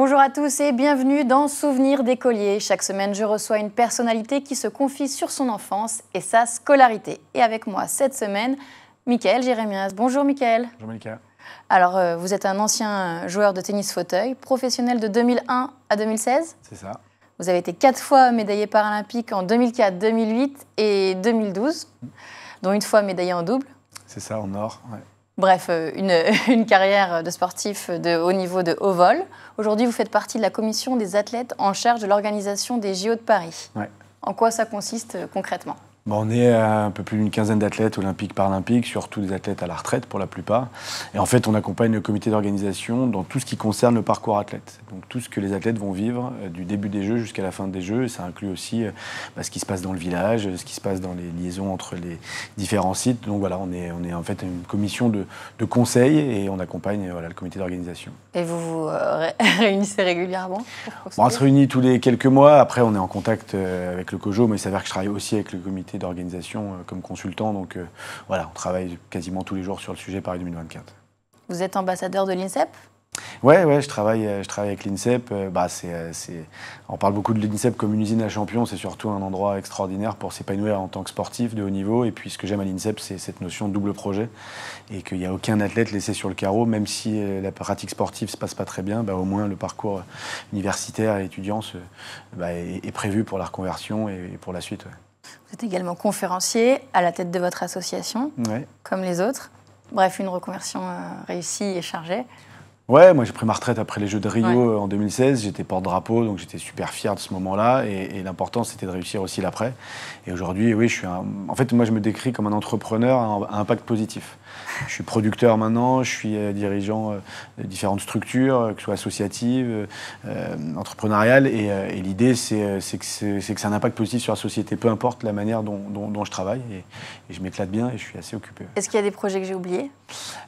Bonjour à tous et bienvenue dans Souvenirs d'écoliers. Chaque semaine, je reçois une personnalité qui se confie sur son enfance et sa scolarité. Et avec moi cette semaine, Mickaël Jérémias. Bonjour Mickaël. Bonjour Malika. Alors, vous êtes un ancien joueur de tennis fauteuil, professionnel de 2001 à 2016. C'est ça. Vous avez été 4 fois médaillé paralympique en 2004, 2008 et 2012, dont une fois médaillé en double. C'est ça, en or. Ouais. Bref, une carrière de sportif de haut niveau de haut vol. Aujourd'hui, vous faites partie de la commission des athlètes en charge de l'organisation des JO de Paris. Ouais. En quoi ça consiste concrètement ? On est un peu plus d'une quinzaine d'athlètes olympiques, paralympiques, surtout des athlètes à la retraite pour la plupart. Et en fait, on accompagne le comité d'organisation dans tout ce qui concerne le parcours athlète. Donc tout ce que les athlètes vont vivre du début des Jeux jusqu'à la fin des Jeux. Et ça inclut aussi ce qui se passe dans le village, ce qui se passe dans les liaisons entre les différents sites. Donc voilà, on est en fait une commission de conseil et on accompagne le comité d'organisation. Et vous vous réunissez régulièrement ? On se réunit tous les quelques mois. Après, on est en contact avec le COJO, mais il s'avère que je travaille aussi avec le comité d'organisation comme consultant. Donc voilà, on travaille quasiment tous les jours sur le sujet Paris 2024. Vous êtes ambassadeur de l'INSEP ? Ouais, je travaille avec l'INSEP. On parle beaucoup de l'INSEP comme une usine à champions. C'est surtout un endroit extraordinaire pour s'épanouir en tant que sportif de haut niveau. Et puis ce que j'aime à l'INSEP, c'est cette notion de double projet. Et qu'il n'y a aucun athlète laissé sur le carreau, même si la pratique sportive ne se passe pas très bien, au moins le parcours universitaire et étudiant est prévu pour la reconversion et pour la suite. Ouais. Vous êtes également conférencier à la tête de votre association, comme les autres. Bref, une reconversion réussie et chargée. Ouais, moi j'ai pris ma retraite après les Jeux de Rio en 2016. J'étais porte-drapeau, donc j'étais super fier de ce moment-là. Et l'important, c'était de réussir aussi l'après. Et aujourd'hui, oui, en fait, moi je me décris comme un entrepreneur à impact positif. Je suis producteur maintenant, je suis dirigeant de différentes structures, que ce soit associatives, entrepreneuriales. Et l'idée, c'est que c'est un impact positif sur la société, peu importe la manière dont je travaille. Et je m'éclate bien et je suis assez occupé. Est-ce qu'il y a des projets que j'ai oubliés ?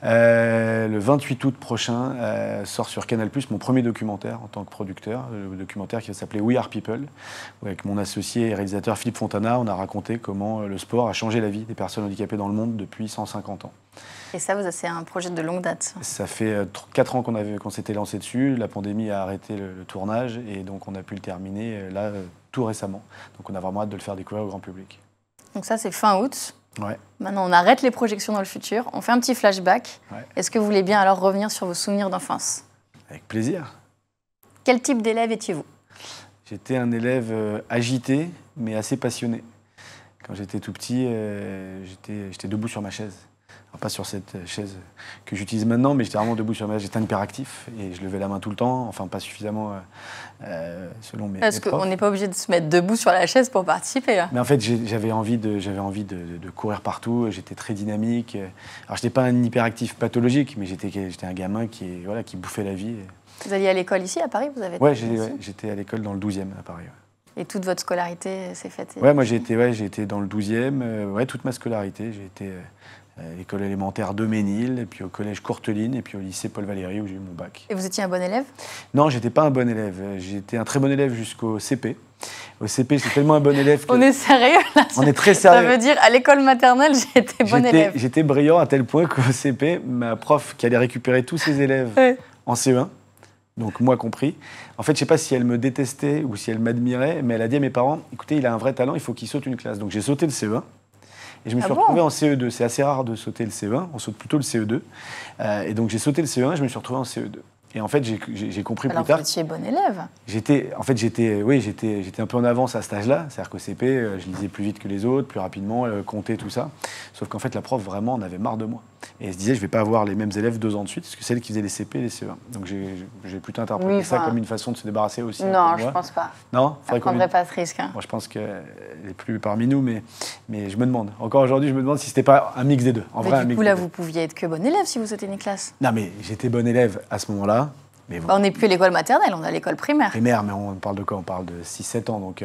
Le 28 août prochain, sort sur Canal+, mon premier documentaire en tant que producteur, le documentaire qui va s'appeler We Are People, où avec mon associé et réalisateur Philippe Fontana, on a raconté comment le sport a changé la vie des personnes handicapées dans le monde depuis 150 ans. Et ça, c'est un projet de longue date. Ça fait 4 ans qu'on s'était lancé dessus, la pandémie a arrêté le tournage et donc on a pu le terminer là tout récemment. Donc on a vraiment hâte de le faire découvrir au grand public. Donc ça, c'est fin août. Ouais. Maintenant, on arrête les projections dans le futur. On fait un petit flashback. Ouais. Est-ce que vous voulez bien alors revenir sur vos souvenirs d'enfance ? Avec plaisir. Quel type d'élève étiez-vous ? J'étais un élève agité, mais assez passionné. Quand j'étais tout petit, j'étais debout sur ma chaise. Alors, pas sur cette chaise que j'utilise maintenant, mais j'étais vraiment debout sur ma chaise. J'étais un hyperactif et je levais la main tout le temps, enfin pas suffisamment selon mes Parce profs. qu'on n'est pas obligé de se mettre debout sur la chaise pour participer. Là. Mais en fait, j'avais envie de courir partout, j'étais très dynamique. Alors je n'étais pas un hyperactif pathologique, mais j'étais un gamin qui bouffait la vie. Vous alliez à l'école ici, à Paris ? Oui, j'étais à l'école dans le 12e à Paris. Ouais. Et toute votre scolarité s'est faite ? Ouais, moi j'ai été dans le 12e, toute ma scolarité. J'ai été à l'école élémentaire de Ménil, et puis au collège Courteline, et puis au lycée Paul Valéry où j'ai eu mon bac. Et vous étiez un bon élève ? Non, j'étais pas un bon élève. J'étais un très bon élève jusqu'au CP. Au CP, j'étais tellement un bon élève que... On est sérieux là ? On est très sérieux. Ça veut dire, à l'école maternelle, j'étais bon élève. J'étais brillant à tel point qu'au CP, ma prof qui allait récupérer tous ses élèves en CE1, donc moi compris. En fait, je ne sais pas si elle me détestait ou si elle m'admirait, mais elle a dit à mes parents, écoutez, il a un vrai talent, il faut qu'il saute une classe. Donc j'ai sauté le CE1 et je me suis retrouvé en CE2. C'est assez rare de sauter le CE1, on saute plutôt le CE2. Et donc j'ai sauté le CE1 et je me suis retrouvé en CE2. Et en fait, j'ai compris plus tard... Alors vous étiez bon élève ? J'étais un peu en avance à cet âge-là. C'est-à-dire qu'au CP, je lisais plus vite que les autres, plus rapidement, comptais, tout ça. Sauf qu'en fait, la prof, vraiment, en avait marre de moi. Et elle se disait, je ne vais pas avoir les mêmes élèves 2 ans de suite, parce que c'est elle qui faisait les CP et les CE1. Donc j'ai plutôt interprété ça comme une façon de se débarrasser aussi. Non, je ne pense pas. Non ? Je ne prendrais pas ce risque. Bon, je pense qu'elle n'est plus parmi nous, mais je me demande. Encore aujourd'hui, je me demande si ce n'était pas un mix des deux. Du coup, là, vous pouviez être que bon élève si vous sautez une classe. Non, mais j'étais bon élève à ce moment-là. Mais bon. On n'est plus à l'école maternelle, on est à l'école primaire. Primaire, mais on parle de quoi ? On parle de 6-7 ans, donc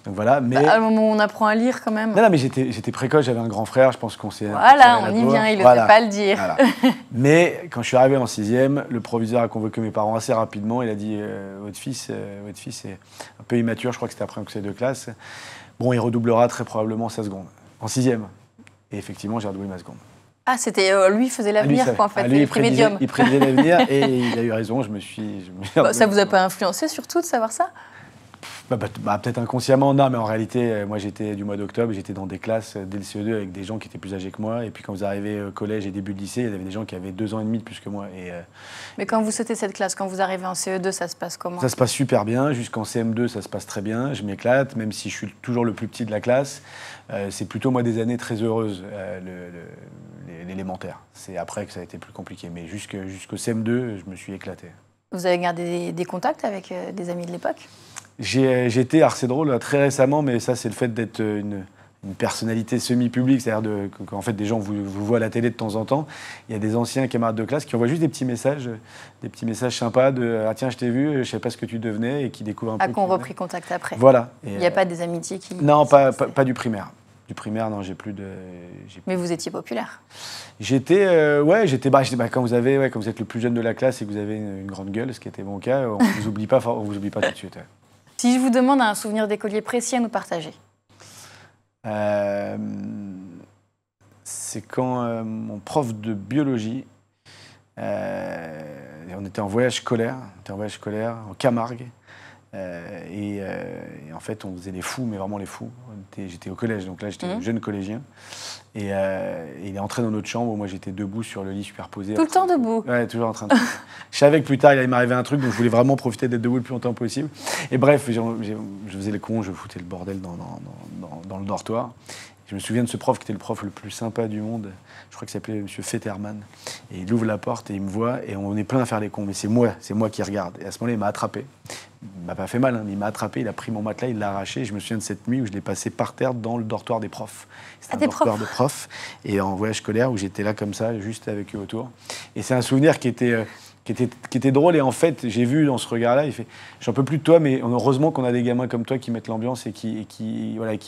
voilà. Mais... à un moment où on apprend à lire quand même. Non, mais j'étais précoce, j'avais un grand frère, je pense qu'on s'est... Voilà, on y vient, il ne devait pas le dire. Voilà. Mais quand je suis arrivé en 6e, le proviseur a convoqué mes parents assez rapidement, il a dit votre fils est un peu immature, je crois que c'était après un conseil de classe. Bon, il redoublera très probablement sa seconde, en 6e. Et effectivement, j'ai redoublé ma seconde. Ah, c'était lui faisait l'avenir, quoi, en fait, lui, il médium. Il prédisait l'avenir et il a eu raison. Ça vous a pas influencé surtout de savoir ça? Peut-être inconsciemment, non, mais en réalité, moi j'étais du mois d'octobre, j'étais dans des classes dès le CE2 avec des gens qui étaient plus âgés que moi. Et puis quand vous arrivez au collège et début de lycée, il y avait des gens qui avaient 2 ans et demi de plus que moi. Mais quand vous sautez cette classe, quand vous arrivez en CE2, ça se passe comment? Ça se passe super bien. Jusqu'en CM2, ça se passe très bien. Je m'éclate, même si je suis toujours le plus petit de la classe. C'est plutôt, moi, des années très heureuses, l'élémentaire. C'est après que ça a été plus compliqué. Mais jusqu'au CM2, je me suis éclaté. Vous avez gardé des contacts avec des amis de l'époque? J'ai été, alors c'est drôle, très récemment, mais ça c'est le fait d'être une personnalité semi-publique, c'est-à-dire qu'en fait des gens vous voient à la télé de temps en temps. Il y a des anciens camarades de classe qui envoient juste des petits messages sympas de « Ah tiens, je t'ai vu, je ne savais pas ce que tu devenais » et qui découvrent un peu... Ah, qu'on repris contact après. Voilà. Il n'y a pas des amitiés qui... Non, pas du primaire. Du primaire, non, j'ai plus de... Mais vous étiez populaire? J'étais, quand vous êtes le plus jeune de la classe et que vous avez une grande gueule, ce qui était mon cas, on vous oublie pas tout de suite. Ouais. Si je vous demande un souvenir d'écolier précis à nous partager? C'est quand mon prof de biologie, on était en voyage scolaire, en Camargue, et en fait on faisait les fous, mais vraiment les fous. J'étais au collège, donc là j'étais jeune collégien, et il est entré dans notre chambre où moi j'étais debout sur le lit superposé. Tout le temps debout? Ouais, toujours en train de... Je savais que plus tard il allait m'arriver un truc, donc je voulais vraiment profiter d'être debout le plus longtemps possible. Et bref, je faisais le con, je foutais le bordel dans le dortoir. Je me souviens de ce prof qui était le prof le plus sympa du monde. Je crois qu'il s'appelait M. Fetterman. Et il ouvre la porte et il me voit et on est plein à faire les cons. Mais c'est moi qui regarde. Et à ce moment-là, il m'a attrapé. Il m'a pas fait mal, hein, mais il m'a attrapé, il a pris mon matelas, il l'a arraché. Et je me souviens de cette nuit où je l'ai passé par terre dans le dortoir des profs. C'était un dortoir de profs. Et en voyage scolaire où j'étais là comme ça, juste avec eux autour. Et c'est un souvenir qui était drôle. Et en fait, j'ai vu dans ce regard-là, il fait « J'en peux plus de toi, mais heureusement qu'on a des gamins comme toi qui mettent l'ambiance et qui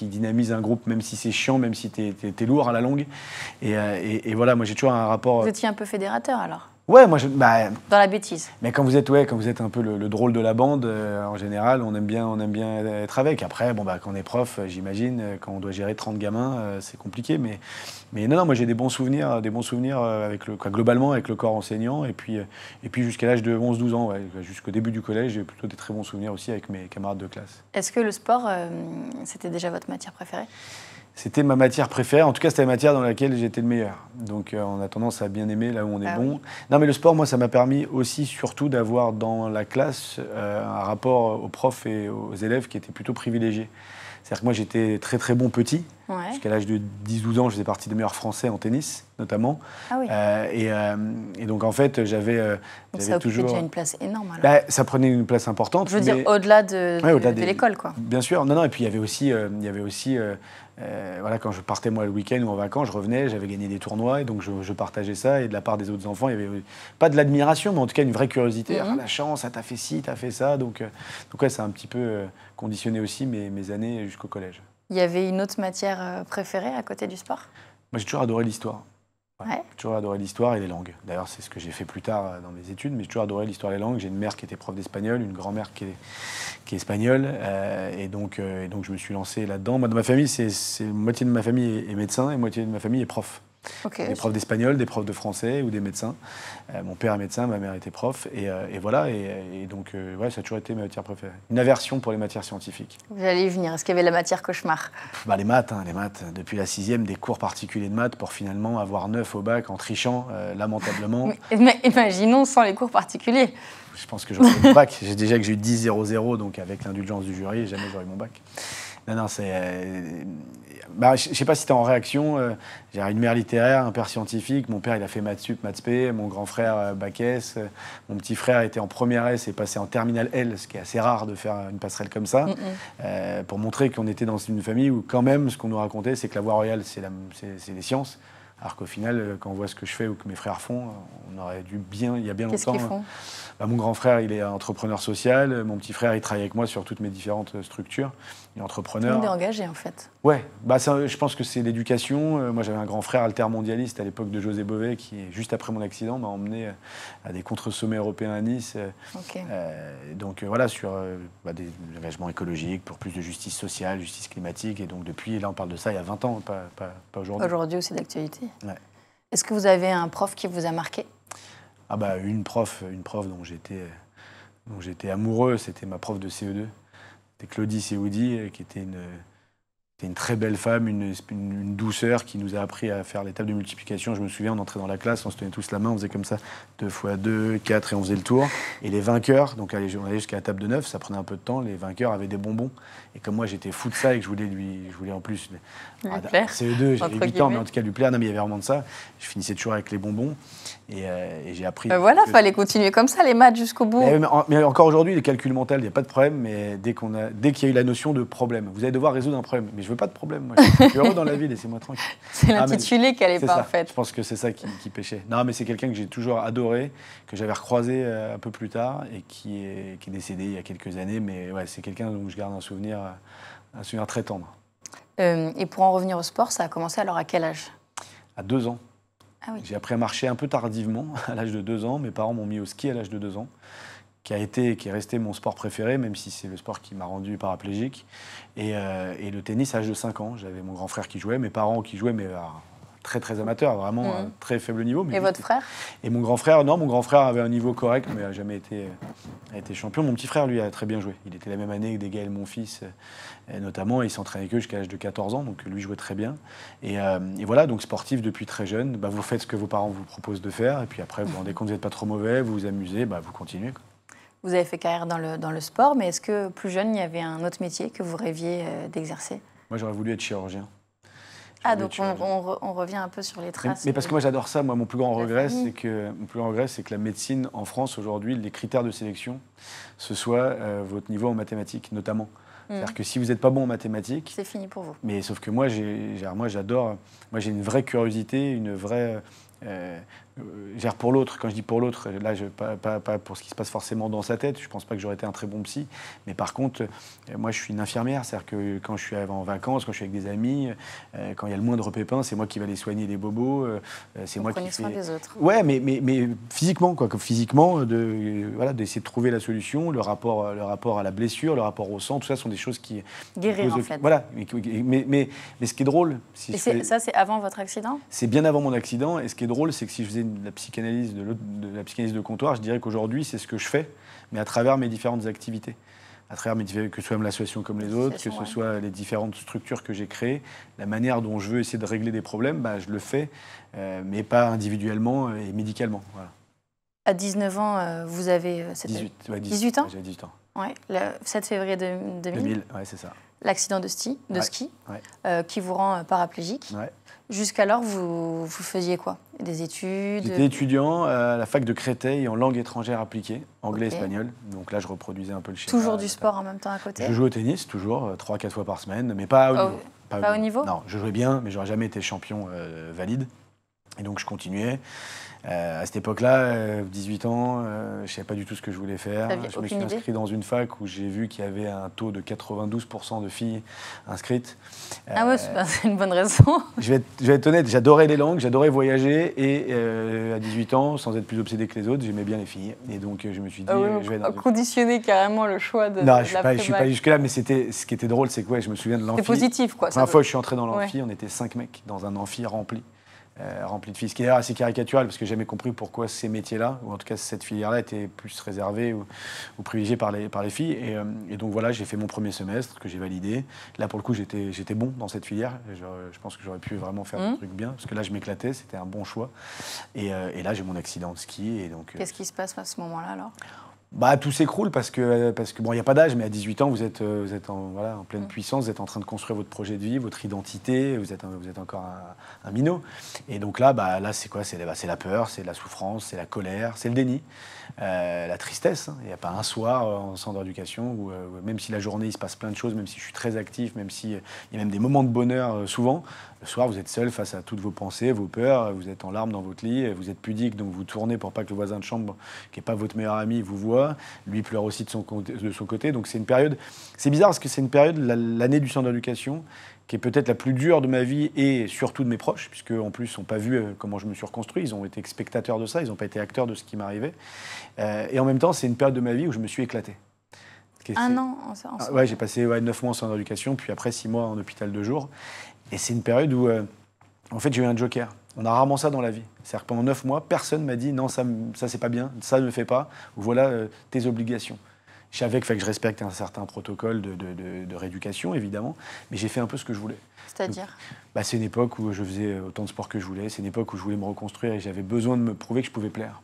dynamisent un groupe, même si c'est chiant, même si t'es lourd à la longue. » Et voilà, moi j'ai toujours un rapport... Vous étiez un peu fédérateur alors? Ouais, moi dans la bêtise. Mais quand vous êtes un peu le drôle de la bande, en général, on aime bien être avec. Après, quand on est prof, j'imagine, quand on doit gérer 30 gamins, c'est compliqué. Mais non, moi j'ai des bons souvenirs globalement avec le corps enseignant. Et puis jusqu'à l'âge de 11-12 ans, jusqu'au début du collège, j'ai plutôt des très bons souvenirs aussi avec mes camarades de classe. Est-ce que le sport, c'était déjà votre matière préférée? C'était ma matière préférée. En tout cas, c'était la matière dans laquelle j'étais le meilleur. Donc, on a tendance à bien aimer là où on est bon. Oui. Non, mais le sport, moi, ça m'a permis aussi, surtout, d'avoir dans la classe un rapport aux profs et aux élèves qui était plutôt privilégié. C'est-à-dire que moi, j'étais très, très bon petit. Ouais. Jusqu'à l'âge de 10-12 ans, je faisais partie des meilleurs Français en tennis, notamment. Ah oui. Et donc, en fait, j'avais ça toujours... déjà une place énorme, alors. Ça prenait une place importante. Je veux dire, au-delà de l'école, quoi. Bien sûr. Non, et puis, il y avait aussi quand je partais moi le week-end ou en vacances, je revenais, j'avais gagné des tournois et donc je partageais ça. Et de la part des autres enfants, il y avait pas de l'admiration, mais en tout cas une vraie curiosité. Ah, la chance, t'as fait ci, t'as fait ça. Donc ouais, ça a un petit peu conditionné aussi mes années jusqu'au collège. Il y avait une autre matière préférée à côté du sport? Moi, j'ai toujours adoré l'histoire. Ouais. J'ai toujours adoré l'histoire et les langues. D'ailleurs, c'est ce que j'ai fait plus tard dans mes études, mais j'ai toujours adoré l'histoire et les langues. J'ai une mère qui était prof d'espagnol, une grand-mère qui est espagnole, et donc je me suis lancé là-dedans. Moi, dans ma famille, moitié de ma famille est médecin et moitié de ma famille est prof. Okay. Des profs d'espagnol, des profs de français ou des médecins. Mon père est médecin, ma mère était prof, et voilà. Et donc, ouais, ça a toujours été ma matière préférée. Une aversion pour les matières scientifiques. Vous allez y venir. Est-ce qu'il y avait la matière cauchemar? Les maths. Depuis la 6e, des cours particuliers de maths pour finalement avoir 9 au bac en trichant lamentablement. Mais imaginons sans les cours particuliers. Je pense que j'aurais eu mon bac. J'ai déjà que j'ai eu 10,00, donc avec l'indulgence du jury, jamais j'aurais eu mon bac. Non, c'est... je ne sais pas si tu es en réaction. J'ai une mère littéraire, un père scientifique. Mon père, il a fait maths sup, maths spé. Mon grand frère, bac S. Mon petit frère était en première S et passé en terminale L, ce qui est assez rare de faire une passerelle comme ça. Pour montrer qu'on était dans une famille où, quand même, ce qu'on nous racontait, c'est que la voie royale, c'est les sciences. Alors qu'au final, quand on voit ce que je fais ou que mes frères font, on aurait dû il y a bien longtemps... Qu'est-ce qu'ils font ? Mon grand frère, il est entrepreneur social. Mon petit frère, il travaille avec moi sur toutes mes différentes structures. Il est entrepreneur. Tout le monde est engagé, en fait. Ouais, je pense que c'est l'éducation. Moi, j'avais un grand frère altermondialiste à l'époque de José Bové, qui, juste après mon accident, m'a emmené à des contre-sommets européens à Nice. Okay. Donc voilà, sur des engagements écologiques, pour plus de justice sociale, justice climatique. Et donc depuis, là, on parle de ça il y a 20 ans, pas aujourd'hui. Aujourd'hui aussi d'actualité. Ouais. Est-ce que vous avez un prof qui vous a marqué? Ah bah une prof dont j'étais amoureux, c'était ma prof de CE2. C'était Claudie Seoudi, qui était une très belle femme, une douceur qui nous a appris à faire les tables de multiplication. Je me souviens, on entrait dans la classe, on se tenait tous la main, on faisait comme ça, 2 x 2, 4, et on faisait le tour. Et les vainqueurs, donc on allait jusqu'à la table de 9, ça prenait un peu de temps, les vainqueurs avaient des bonbons. Et comme moi, j'étais fou de ça et que je voulais en plus... plaire, CE2, j'avais 8 ans, mais en tout cas lui plaire. Non, mais il y avait vraiment de ça. Je finissais toujours avec les bonbons. Et j'ai appris... voilà, il fallait continuer comme ça, les maths jusqu'au bout. Mais encore aujourd'hui, les calculs mentaux, il n'y a pas de problème. Mais dès qu'il y a eu la notion de problème, vous allez devoir résoudre un problème. Mais je ne veux pas de problème. Moi, je suis heureux dans la vie, laissez-moi tranquille. C'est l'intitulé qui n'allait pas, en fait. Je pense que c'est ça qui pêchait. Non, mais c'est quelqu'un que j'ai toujours adoré, que j'avais recroisé un peu plus tard et qui est décédé il y a quelques années. Mais ouais, c'est quelqu'un dont je garde un souvenir très tendre. Et pour en revenir au sport, ça a commencé alors à quel âge? À 2 ans. Ah oui. J'ai appris à marcher un peu tardivement, à l'âge de 2 ans. Mes parents m'ont mis au ski à l'âge de 2 ans, qui est resté mon sport préféré, même si c'est le sport qui m'a rendu paraplégique. Et le tennis à l'âge de 5 ans. J'avais mon grand frère qui jouait, mes parents qui jouaient, mais très très amateur, vraiment à un très faible niveau. Mais et votre frère? Et mon grand frère, non, mon grand frère avait un niveau correct, mais n'a jamais été champion. Mon petit frère, lui, a très bien joué. Il était la même année que des Gaël, mon fils, notamment, et il s'entraînait que jusqu'à l'âge de 14 ans, donc lui jouait très bien. Et voilà, donc sportif depuis très jeune, vous faites ce que vos parents vous proposent de faire, et puis après, vous vous rendez compte que vous n'êtes pas trop mauvais, vous vous amusez, vous continuez, quoi. Vous avez fait carrière dans le sport, mais est-ce que plus jeune, il y avait un autre métier que vous rêviez d'exercer? Moi, j'aurais voulu être chirurgien. Donc on revient un peu sur les traces. Mais parce que moi j'adore ça. Moi, mon plus grand regret, c'est que la médecine en France aujourd'hui, les critères de sélection, ce soit votre niveau en mathématiques notamment. C'est-à-dire que si vous n'êtes pas bon en mathématiques, c'est fini pour vous. Mais sauf que moi, j'adore. Moi, j'ai une vraie curiosité, une vraie pour l'autre. Quand je dis pour l'autre, là, pas pour ce qui se passe forcément dans sa tête. Je pense pas que j'aurais été un très bon psy. Mais par contre, moi, je suis une infirmière. C'est-à-dire que quand je suis en vacances, quand je suis avec des amis, quand il y a le moindre pépin, c'est moi qui vais aller soigner les bobos. C'est moi qui fais... soin des autres. Ouais, mais physiquement, quoi. Physiquement, d'essayer de trouver la solution, le rapport à la blessure, le rapport au sang, tout ça sont des choses qui... Guérir, en fait. Voilà. Mais ce qui est drôle... ça, c'est avant votre accident? C'est bien avant mon accident. Et ce qui est drôle, c'est que si je faisais la psychanalyse de comptoir, je dirais qu'aujourd'hui, c'est ce que je fais, mais à travers mes différentes activités. À travers que ce soit l'association comme les autres, que ce soit les différentes structures que j'ai créées, la manière dont je veux essayer de régler des problèmes, je le fais, mais pas individuellement et médicalement. Voilà. À 19 ans, vous avez... 18 ans? J'ai 18 ans. Ouais, le 7 février 2000, ouais, c'est ça. L'accident de ski, qui vous rend paraplégique. Ouais. Jusqu'alors, vous faisiez quoi? Des études? J'étais étudiant à la fac de Créteil en langue étrangère appliquée, anglais-espagnol. Donc là, je reproduisais un peu le schéma. Toujours du sport en même temps à côté? Je jouais au tennis, toujours, 3-4 fois par semaine, mais pas au niveau. Pas au niveau? Non, je jouais bien, mais j'aurais jamais été champion valide. Et donc, je continuais. À cette époque-là, 18 ans, je ne savais pas du tout ce que je voulais faire. Je me suis inscrit dans une fac où j'ai vu qu'il y avait un taux de 92% de filles inscrites. Ah ouais, c'est une bonne raison. Je vais être honnête, j'adorais les langues, j'adorais voyager. Et à 18 ans, sans être plus obsédé que les autres, j'aimais bien les filles. Et donc, je me suis dit... je vais conditionner carrément le choix de non, je ne suis pas jusque-là, mais ce qui était drôle, c'est que je me souviens de l'amphi. C'est positif, quoi. La première fois que je suis entré dans l'amphi, on était 5 mecs dans un amphi rempli de filles. Ce qui est d'ailleurs assez caricatural, parce que j'ai jamais compris pourquoi ces métiers-là, ou en tout cas cette filière-là, était plus réservée ou privilégiée par les filles. Et donc voilà, j'ai fait mon premier semestre, que j'ai validé. Là, pour le coup, j'étais bon dans cette filière. Je pense que j'aurais pu vraiment faire des trucs bien, parce que là, je m'éclatais, c'était un bon choix. Et là, j'ai mon accident de ski. Qu'est-ce qui se passe à ce moment-là, alors ? Tout s'écroule parce que bon, il n'y a pas d'âge, mais à 18 ans, vous êtes en pleine puissance, vous êtes en train de construire votre projet de vie, votre identité, vous êtes encore un minot. Et donc là, c'est quoi ? C'est la peur, c'est la souffrance, c'est la colère, c'est le déni, la tristesse. Il n'y a pas un soir en centre d'éducation où, même si la journée, il se passe plein de choses, même si je suis très actif, même s'il y a même des moments de bonheur souvent, le soir, vous êtes seul face à toutes vos pensées, vos peurs, vous êtes en larmes dans votre lit, vous êtes pudique, donc vous tournez pour pas que le voisin de chambre, qui n'est pas votre meilleur ami, vous voit. Lui pleure aussi de son côté. Donc c'est une période... C'est bizarre parce que c'est une période, l'année du centre d'éducation, qui est peut-être la plus dure de ma vie et surtout de mes proches, puisque en plus, ils n'ont pas vu comment je me suis reconstruit. Ils ont été spectateurs de ça, ils n'ont pas été acteurs de ce qui m'arrivait. Et en même temps, c'est une période de ma vie où je me suis éclaté. Un an en ouais, j'ai passé 9 mois en centre d'éducation, puis après 6 mois en hôpital de jour. Et c'est une période où, en fait, j'ai eu un joker. On a rarement ça dans la vie. C'est-à-dire que pendant 9 mois, personne m'a dit non, ça c'est pas bien, ça ne le fais pas, ou voilà tes obligations. Je savais qu'il fallait que je respecte un certain protocole de rééducation, évidemment, mais j'ai fait un peu ce que je voulais. C'est-à-dire c'est une époque où je faisais autant de sport que je voulais, c'est une époque où je voulais me reconstruire et j'avais besoin de me prouver que je pouvais plaire.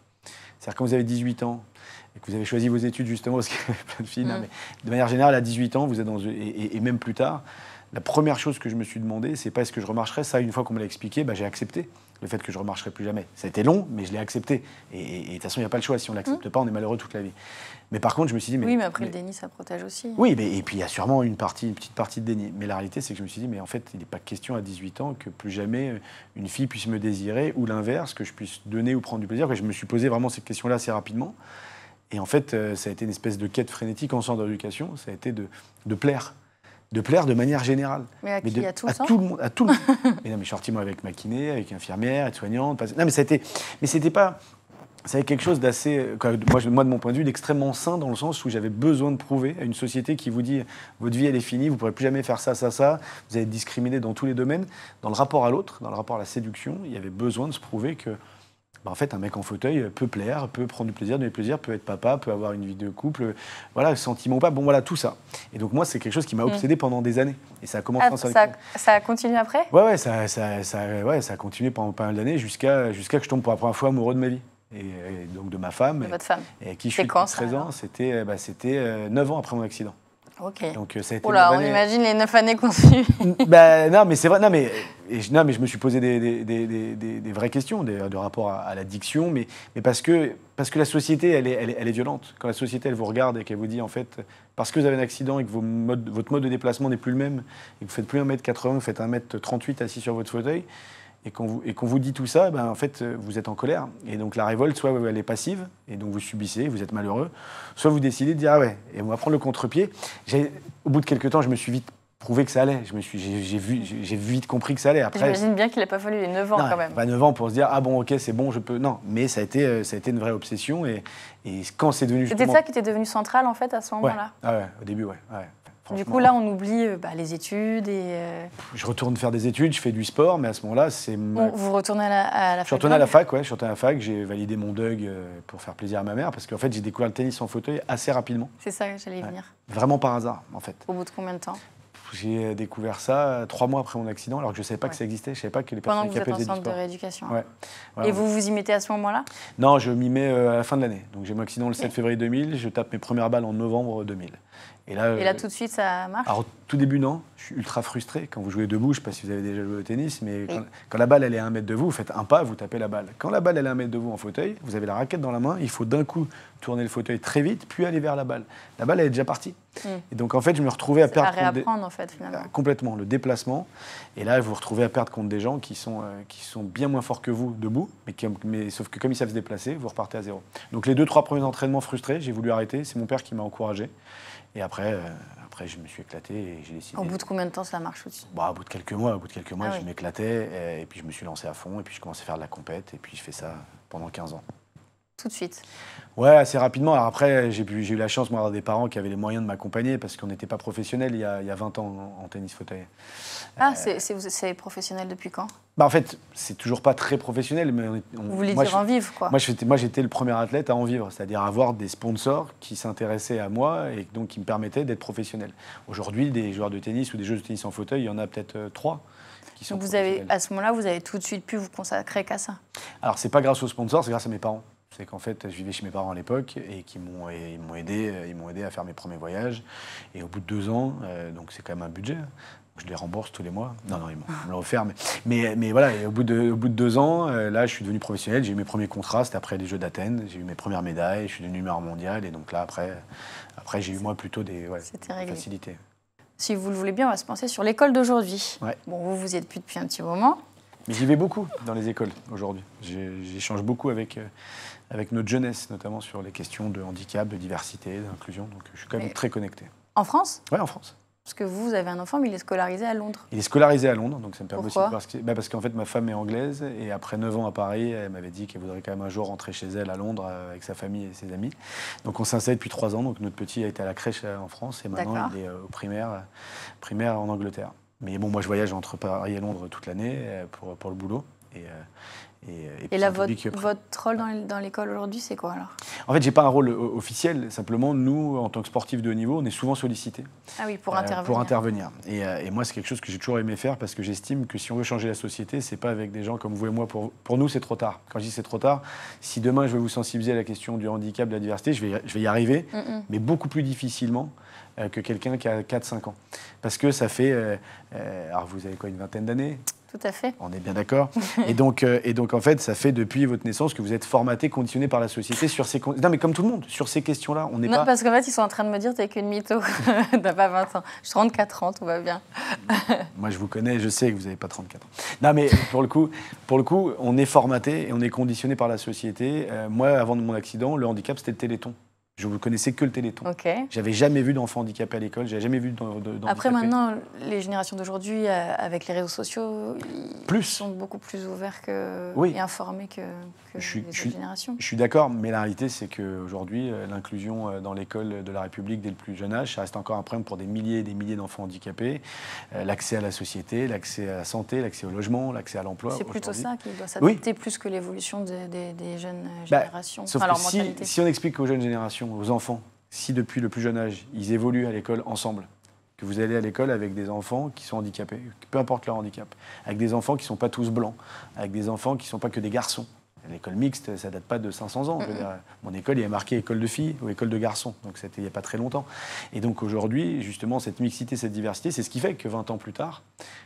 C'est-à-dire quand vous avez 18 ans et que vous avez choisi vos études justement, parce qu'il y avait plein de filles, mais de manière générale, à 18 ans, vous êtes et même plus tard, la première chose que je me suis demandé, c'est pas est-ce que je remarcherais. Ça, une fois qu'on me l'a expliqué, j'ai accepté le fait que je ne remarcherai plus jamais. Ça a été long, mais je l'ai accepté. Et de toute façon, il n'y a pas le choix. Si on ne l'accepte pas, on est malheureux toute la vie. Mais par contre, je me suis dit... oui, mais après, le déni, ça protège aussi. Oui, et puis il y a sûrement une petite partie de déni. Mais la réalité, c'est que je me suis dit, mais en fait, il n'est pas question à 18 ans que plus jamais une fille puisse me désirer, ou l'inverse, que je puisse donner ou prendre du plaisir. Et je me suis posé vraiment cette question-là assez rapidement. Et en fait, ça a été une espèce de quête frénétique en centre d'éducation. Ça a été de plaire. De plaire de manière générale. Mais à qui? À tout le monde. À tout le monde. Mais non, mais je suis sorti moi avec ma kiné, avec infirmière, aide-soignante. Non, mais c'était pas... C'est quelque chose d'assez, moi de mon point de vue, d'extrêmement sain dans le sens où j'avais besoin de prouver à une société qui vous dit votre vie elle est finie, vous ne pourrez plus jamais faire ça, vous allez être discriminé dans tous les domaines. Dans le rapport à l'autre, dans le rapport à la séduction, il y avait besoin de se prouver que en fait, un mec en fauteuil peut plaire, peut prendre du plaisir, donner du plaisir, peut être papa, peut avoir une vie de couple, voilà, sentiment ou pas, bon voilà, tout ça. Et donc moi, c'est quelque chose qui m'a obsédé pendant des années. Et ça a commencé ça a continué après? Ouais, ça a continué pendant pas mal d'années jusqu'à que je tombe pour la première fois amoureux de ma vie. Et donc de ma femme. De votre femme. Et qui je suis depuis 13 ans, c'était 9 ans après mon accident. Ok. Donc ça a été on imagine les 9 années qu'on suit. Non, mais c'est vrai. Non, mais je me suis posé des vraies questions de rapport à l'addiction, mais parce que la société, elle est violente. Quand la société, elle vous regarde et qu'elle vous dit, en fait, parce que vous avez un accident et que votre mode de déplacement n'est plus le même, et que vous faites plus 1m80, vous faites 1m38 assis sur votre fauteuil, et qu'on vous dit tout ça, en fait, vous êtes en colère. Et donc la révolte, soit elle est passive, et donc vous subissez, vous êtes malheureux, soit vous décidez de dire, ah ouais, et on va prendre le contre-pied. Au bout de quelques temps, je me suis vite prouvé que ça allait. J'ai vite compris que ça allait. Après, j'imagine bien qu'il n'a pas fallu les 9 ans quand même. 9 ans pour se dire, ah bon, ok, c'est bon, je peux... Non, mais ça a été une vraie obsession. Et quand c'est devenu justement... C'était ça qui était devenu central, en fait, à ce moment-là? Ouais, au début, ouais. Du coup, là, on oublie les études et... Je retourne faire des études, je fais du sport, mais à ce moment-là, c'est... Vous retournez à la fac? Je suis retourné à la fac, je suis retourné à la fac, j'ai validé mon DUG pour faire plaisir à ma mère, parce qu'en fait, j'ai découvert le tennis en fauteuil assez rapidement. C'est ça que j'allais venir. Vraiment par hasard, en fait. Au bout de combien de temps? J'ai découvert ça 3 mois après mon accident, alors que je ne savais pas que ça existait, je ne savais pas que les personnes qui faisaient du sport. Pendant que vous êtes en centre de rééducation. Ouais. Et vous vous y mettez à ce moment-là? Non, je m'y mets à la fin de l'année. Donc j'ai mon accident le 7 février 2000, je tape mes premières balles en novembre 2000. Et là, tout de suite, ça marche? Alors, tout début, non. Je suis ultra frustré. Quand vous jouez debout, je ne sais pas si vous avez déjà joué au tennis, mais quand la balle elle est à 1 mètre de vous, vous faites un pas, vous tapez la balle. Quand la balle elle est à 1 mètre de vous en fauteuil, vous avez la raquette dans la main, il faut d'un coup tourner le fauteuil très vite, puis aller vers la balle. La balle, elle est déjà partie. Et donc, en fait, je me retrouvais à perdre... À réapprendre, en fait, finalement. Complètement, le déplacement. Et là, vous vous retrouvez à perdre contre des gens qui sont bien moins forts que vous debout, mais sauf que comme ils savent se déplacer, vous repartez à zéro. Donc, les 2-3 premiers entraînements frustrés, j'ai voulu arrêter. C'est mon père qui m'a encouragé. Et après, je me suis éclaté et j'ai décidé... Au bout de combien de temps ça marche aussi? Au bout de quelques mois, je m'éclatais et puis je me suis lancé à fond et puis je commençais à faire de la compète et puis je fais ça pendant 15 ans. Tout de suite? Ouais, assez rapidement. Alors après, j'ai eu la chance d'avoir des parents qui avaient les moyens de m'accompagner parce qu'on n'était pas professionnels il y a 20 ans en tennis fauteuil. C'est professionnel depuis quand? En fait, c'est toujours pas très professionnel, mais vous voulez dire en vivre, quoi? Moi, j'étais le premier athlète à en vivre, c'est-à-dire avoir des sponsors qui s'intéressaient à moi et donc qui me permettaient d'être professionnel. Aujourd'hui, des joueurs de tennis ou des joueurs de tennis en fauteuil, il y en a peut-être 3 qui sont professionnels. À ce moment-là, vous avez tout de suite pu vous consacrer qu'à ça? Alors, c'est pas grâce aux sponsors, c'est grâce à mes parents. C'est qu'en fait, je vivais chez mes parents à l'époque et ils m'ont aidé à faire mes premiers voyages. Et au bout de 2 ans, donc c'est quand même un budget. Je les rembourse tous les mois. Non, ils me l'ont offert. Mais voilà, et au bout de 2 ans, là, je suis devenu professionnel. J'ai eu mes premiers contrats, c'était après les Jeux d'Athènes. J'ai eu mes premières médailles, je suis devenu numéro mondial. Et donc là, après j'ai eu moi plutôt des facilités. Si vous le voulez bien, on va se pencher sur l'école d'aujourd'hui. Ouais. Bon, vous y êtes plus depuis un petit moment. Mais j'y vais beaucoup dans les écoles aujourd'hui. J'échange beaucoup avec notre jeunesse, notamment sur les questions de handicap, de diversité, d'inclusion. Donc je suis quand même très connecté. En France? Oui, en France. Parce que vous avez un enfant, mais il est scolarisé à Londres. Il est scolarisé à Londres, donc ça me permet aussi de voir parce qu'en fait, ma femme est anglaise, et après 9 ans à Paris, elle m'avait dit qu'elle voudrait quand même un jour rentrer chez elle à Londres avec sa famille et ses amis. Donc on s'installe depuis 3 ans, donc notre petit a été à la crèche en France, et maintenant il est au primaire en Angleterre. Mais bon, moi je voyage entre Paris et Londres toute l'année pour le boulot. Et là, votre rôle dans l'école aujourd'hui, c'est quoi alors? En fait, j'ai pas un rôle officiel. Simplement, nous, en tant que sportifs de haut niveau, on est souvent sollicités. Ah oui, pour intervenir. Pour intervenir. Et moi, c'est quelque chose que j'ai toujours aimé faire parce que j'estime que si on veut changer la société, c'est pas avec des gens comme vous et moi. Pour nous, c'est trop tard. Quand je dis c'est trop tard, si demain je veux vous sensibiliser à la question du handicap, de la diversité, je vais y arriver, mais beaucoup plus difficilement que quelqu'un qui a 4-5 ans. Parce que ça fait... alors, vous avez quoi, une vingtaine d'années? Tout à fait. On est bien d'accord. et donc, en fait, ça fait depuis votre naissance que vous êtes formaté, conditionné par la société sur ces... Non, mais comme tout le monde, sur ces questions-là, on n'est pas... Non, parce qu'en fait, ils sont en train de me dire, t'es qu'une mytho. T'as pas 20 ans. J'ai 34 ans, tout va bien. Moi, je vous connais, je sais que vous n'avez pas 34 ans. Non, mais pour le coup, on est formaté et on est conditionné par la société. Moi, avant mon accident, le handicap, c'était le Téléthon. Je ne connaissais que le Téléthon. Okay. J'avais jamais vu d'enfants handicapés à l'école, j'avais jamais vu d'handicapés. Après, maintenant, les générations d'aujourd'hui, avec les réseaux sociaux, ils sont beaucoup plus ouverts et informés que les autres générations. Je suis d'accord, mais la réalité, c'est qu'aujourd'hui, l'inclusion dans l'école de la République dès le plus jeune âge, ça reste encore un problème pour des milliers et des milliers d'enfants handicapés. L'accès à la société, l'accès à la santé, l'accès au logement, l'accès à l'emploi. C'est plutôt ça qui doit s'adapter plus que l'évolution des jeunes générations. Sauf que si on explique aux jeunes générations, aux enfants, si depuis le plus jeune âge, ils évoluent à l'école ensemble, que vous allez à l'école avec des enfants qui sont handicapés, peu importe leur handicap, avec des enfants qui ne sont pas tous blancs, avec des enfants qui ne sont pas que des garçons. L'école mixte, ça ne date pas de 500 ans. Je veux dire, mon école, il y a marqué école de filles ou école de garçons, donc c'était il n'y a pas très longtemps. Et donc aujourd'hui, justement, cette mixité, cette diversité, c'est ce qui fait que 20 ans plus tard,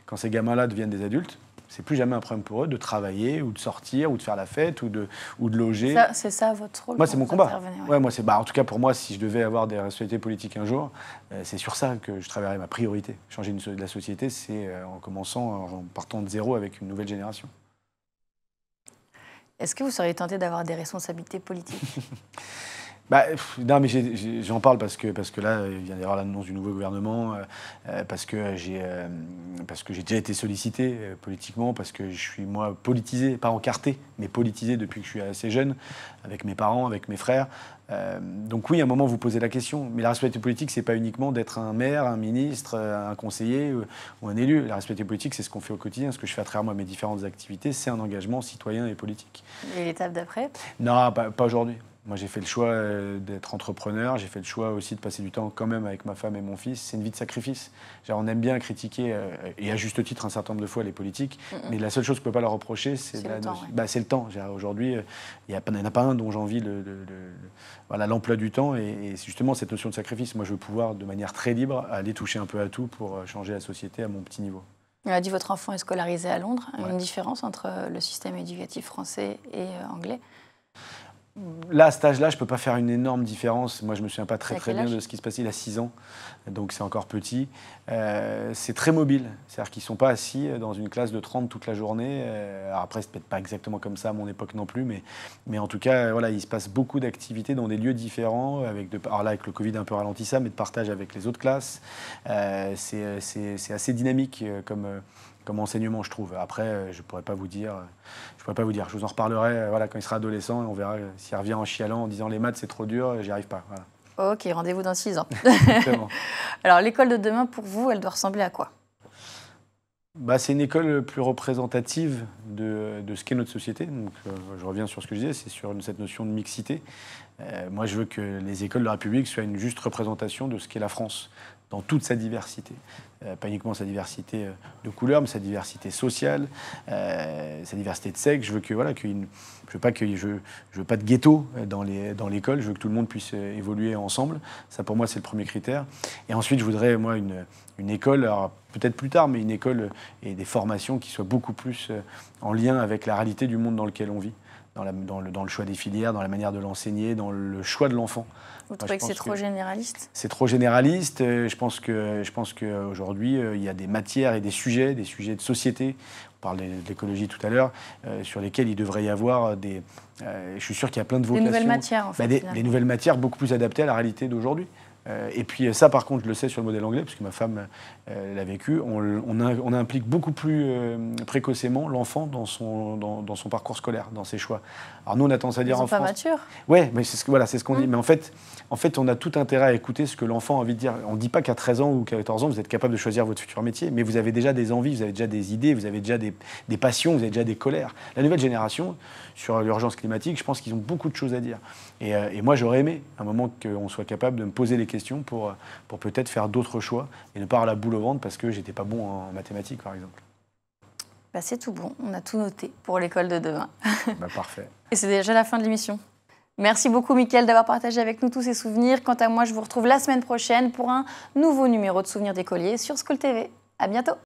quand ces gamins-là deviennent des adultes, c'est plus jamais un problème pour eux de travailler ou de sortir ou de faire la fête ou de loger. C'est ça votre rôle? Moi, c'est mon combat. Ouais, moi, en tout cas, pour moi, si je devais avoir des responsabilités politiques un jour, c'est sur ça que je travaillerais. Ma priorité, changer la société, c'est en partant de zéro avec une nouvelle génération. Est-ce que vous seriez tenté d'avoir des responsabilités politiques? Non, mais j'en parle parce que là, il vient d'y avoir l'annonce du nouveau gouvernement, parce que j'ai déjà été sollicité politiquement, parce que je suis, moi, politisé, pas encarté, mais politisé depuis que je suis assez jeune, avec mes parents, avec mes frères. Donc oui, à un moment, vous posez la question. Mais la responsabilité politique, c'est pas uniquement d'être un maire, un ministre, un conseiller ou un élu. La responsabilité politique, c'est ce qu'on fait au quotidien, ce que je fais à travers moi, mes différentes activités, c'est un engagement citoyen et politique. Et l'étape d'après? Non, pas aujourd'hui. Moi, j'ai fait le choix d'être entrepreneur, j'ai fait le choix aussi de passer du temps quand même avec ma femme et mon fils. C'est une vie de sacrifice. Genre, on aime bien critiquer, et à juste titre un certain nombre de fois, les politiques, mais la seule chose qu'on ne peut pas leur reprocher, c'est le temps. Aujourd'hui, il n'y en a pas un dont j'envie l'emploi du temps, et c'est justement cette notion de sacrifice. Moi, je veux pouvoir, de manière très libre, aller toucher un peu à tout pour changer la société à mon petit niveau. On a dit votre enfant est scolarisé à Londres. Ouais. Une différence entre le système éducatif français et anglais? Là, à cet âge-là, je ne peux pas faire une énorme différence. Moi, je ne me souviens pas très bien de ce qui se passait. Il a 6 ans, donc c'est encore petit. C'est très mobile. C'est-à-dire qu'ils ne sont pas assis dans une classe de 30 toute la journée. Alors après, c'est peut-être pas exactement comme ça à mon époque non plus, mais en tout cas, voilà, il se passe beaucoup d'activités dans des lieux différents. Alors là, avec le Covid, un peu ralenti ça, mais de partage avec les autres classes. C'est assez dynamique comme enseignement, je trouve. Après, je ne pourrais pas vous dire. Je vous en reparlerai quand il sera adolescent et on verra s'il revient en chialant en disant les maths c'est trop dur, j'y arrive pas. Voilà. Ok, rendez-vous dans 6 ans. Alors l'école de demain pour vous, elle doit ressembler à quoi? C'est une école plus représentative de ce qu'est notre société. Donc, je reviens sur ce que je disais, c'est sur cette notion de mixité. Moi, je veux que les écoles de la République soient une juste représentation de ce qu'est la France, dans toute sa diversité. Pas uniquement sa diversité de couleurs, mais sa diversité sociale, sa diversité de sexe. Je veux je veux pas de ghetto dans l'école. Je veux que tout le monde puisse évoluer ensemble. Ça, pour moi, c'est le premier critère. Et ensuite, je voudrais, moi, une école, alors peut-être plus tard, mais une école et des formations qui soient beaucoup plus en lien avec la réalité du monde dans lequel on vit. Dans le choix des filières, dans la manière de l'enseigner, dans le choix de l'enfant. Vous trouvez que c'est trop généraliste? C'est trop généraliste. Je pense qu'aujourd'hui, il y a des matières et des sujets de société, on parlait de l'écologie tout à l'heure, sur lesquels il devrait y avoir je suis sûr qu'il y a plein de vocations. Des nouvelles matières, en fait. Des nouvelles matières beaucoup plus adaptées à la réalité d'aujourd'hui. Et puis ça, par contre, je le sais sur le modèle anglais, parce que ma femme l'a vécu, on implique beaucoup plus précocement l'enfant dans son parcours scolaire, dans ses choix. Alors nous, on a tendance à dire Ils en sont pas France... matures. Ouais, mais c'est ce qu'on dit. Mais en fait, on a tout intérêt à écouter ce que l'enfant a envie de dire. On ne dit pas qu'à 13 ans ou qu'à 14 ans, vous êtes capable de choisir votre futur métier, mais vous avez déjà des envies, vous avez déjà des idées, vous avez déjà des passions, vous avez déjà des colères. La nouvelle génération, sur l'urgence climatique, je pense qu'ils ont beaucoup de choses à dire. Et moi, j'aurais aimé un moment qu'on soit capable de me poser les questions pour peut-être faire d'autres choix et ne pas avoir la boule au ventre parce que j'étais pas bon en mathématiques, par exemple. Bah, c'est tout bon, on a tout noté pour l'école de demain. Bah, parfait. Et c'est déjà la fin de l'émission. Merci beaucoup, Mickaël, d'avoir partagé avec nous tous ces souvenirs. Quant à moi, je vous retrouve la semaine prochaine pour un nouveau numéro de Souvenirs d'écoliers sur School TV. À bientôt.